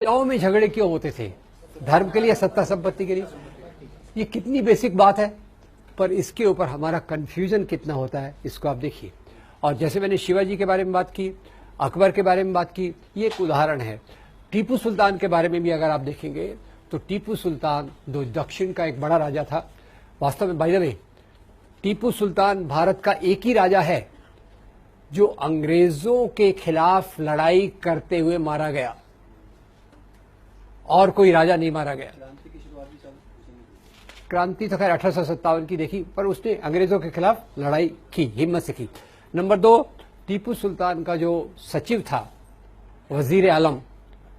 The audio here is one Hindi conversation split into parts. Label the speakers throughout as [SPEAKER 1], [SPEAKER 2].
[SPEAKER 1] गांव में झगड़े क्यों होते थे? धर्म के लिए, सत्ता संपत्ति के लिए। ये कितनी बेसिक बात है, पर इसके ऊपर हमारा कंफ्यूजन कितना होता है, इसको आप देखिए। और जैसे मैंने शिवाजी के बारे में बात की, अकबर के बारे में बात की, ये एक उदाहरण है। टीपू सुल्तान के बारे में भी अगर आप देखेंगे तो टीपू सुल्तान जो दक्षिण का एक बड़ा राजा था, वास्तव में by the way Tipu Sultan Bharat का एक ही राजा है जो अंग्रेजों के खिलाफ लड़ाई करते हुए मारा गया, और कोई राजा नहीं मारा गया। क्रांति तो खैर 1857 की देखी, पर उसने अंग्रेजों के खिलाफ लड़ाई की, हिम्मत से की। नंबर 2, टीपू सुल्तान का जो सचिव था वजीर आलम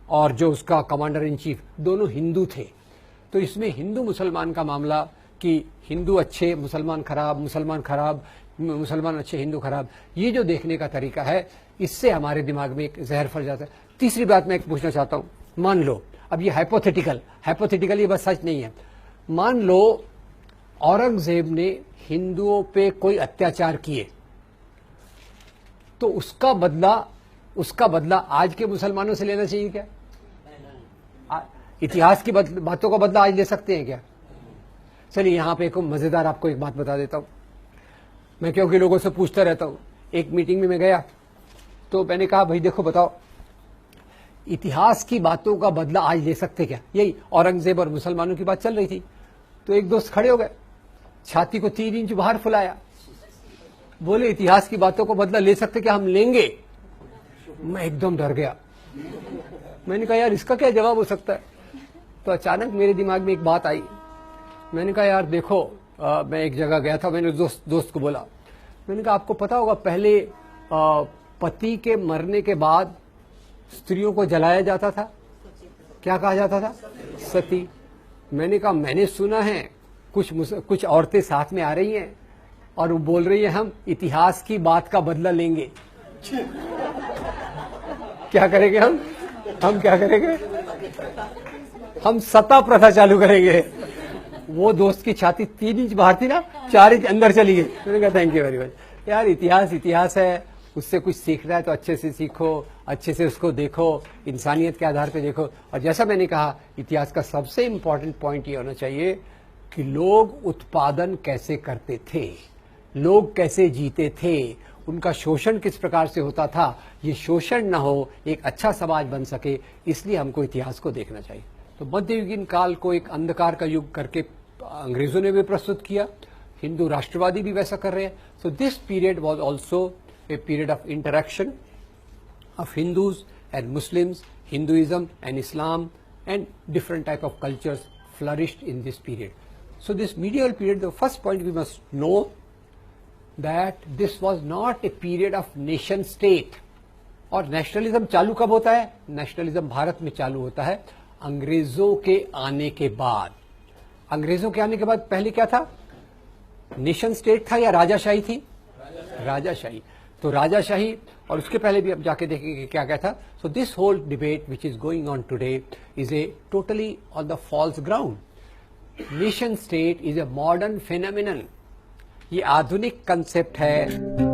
[SPEAKER 1] और जो उसका कमांडर इन चीफ, दोनों हिंदू थे। तो इसमें हिंदू मुसलमान का मामला कि हिंदू अच्छे मुसलमान खराब, मुसलमान खराब मुसलमान अच्छे हिंदू खराब, ये जो देखने का तरीका है, इससे हमारे दिमाग में एक जहर फैल जाता है। तीसरी बात मैं पूछना चाहता हूं, मान लो, अब ये हाइपोथेटिकल ये बस सच नहीं है, मान लो औरंगजेब ने हिंदुओं पे कोई अत्याचार किए, तो उसका बदला आज के मुसलमानों से लेना चाहिए क्या? इतिहास की बातों का बदला आज ले सकते हैं क्या? चलिए यहां पे एक मजेदार आपको एक बात बता देता हूं। मैं क्योंकि लोगों से पूछता रहता हूं, एक मीटिंग में मैं गया तो मैंने कहा भाई देखो बताओ, इतिहास की बातों का बदला आज ले सकते क्या? यही औरंगजेब और मुसलमानों की बात चल रही थी। तो एक दोस्त खड़े हो गए, छाती को 3 इंच बाहर फुलाया, बोले इतिहास की बातों को बदला ले सकते क्या? हम लेंगे। मैं एकदम डर गया। मैंने कहा यार इसका क्या जवाब हो सकता है? तो अचानक मेरे दिमाग में एक बात आई। मैंने कहा यार देखो, मैं एक जगह गया था, मैंने दोस्त को बोला, मैंने कहा आपको पता होगा पहले पति के मरने के बाद स्त्रियों को जलाया जाता था, क्या कहा जाता था? सती। मैंने कहा मैंने सुना है कुछ औरतें साथ में आ रही हैं और वो बोल रही है हम इतिहास की बात का बदला लेंगे। क्या करेंगे हम क्या करेंगे? हम सता प्रथा चालू करेंगे। वो दोस्त की छाती 3 इंच बाहर थी ना, 4 इंच अंदर चली गई। मैंने कहा थैंक यू वेरी मच। यार इतिहास है, उससे कुछ सीखना है तो अच्छे से सीखो, अच्छे से उसको देखो, इंसानियत के आधार पे देखो। और जैसा मैंने कहा, इतिहास का सबसे इंपॉर्टेंट पॉइंट ये होना चाहिए कि लोग उत्पादन कैसे करते थे, लोग कैसे जीते थे, उनका शोषण किस प्रकार से होता था। ये शोषण न हो, एक अच्छा समाज बन सके, इसलिए हमको इतिहास को देखना चाहिए। तो मध्ययुगीन काल को एक अंधकार का युग करके अंग्रेजों ने भी प्रस्तुत किया, हिंदू राष्ट्रवादी भी वैसा कर रहे हैं। So this period was also a period of interaction of Hindus and Muslims, Hinduism and Islam, and different type of cultures flourished in this period. So this medieval period, the first point we must know that this was not a period of nation state. और नेशनलिज्म चालू कब होता है? नेशनलिज्म भारत में चालू होता है अंग्रेजों के आने के बाद। अंग्रेजों के आने के बाद पहले क्या था? नेशन स्टेट था या राजाशाही थी? राजाशाही। तो राजाशाही, और उसके पहले भी अब जाके देखेंगे क्या क्या था। So this whole debate which is going on today is a totally on the false ground. Nation state is a modern phenomenon. ये आधुनिक कंसेप्ट है।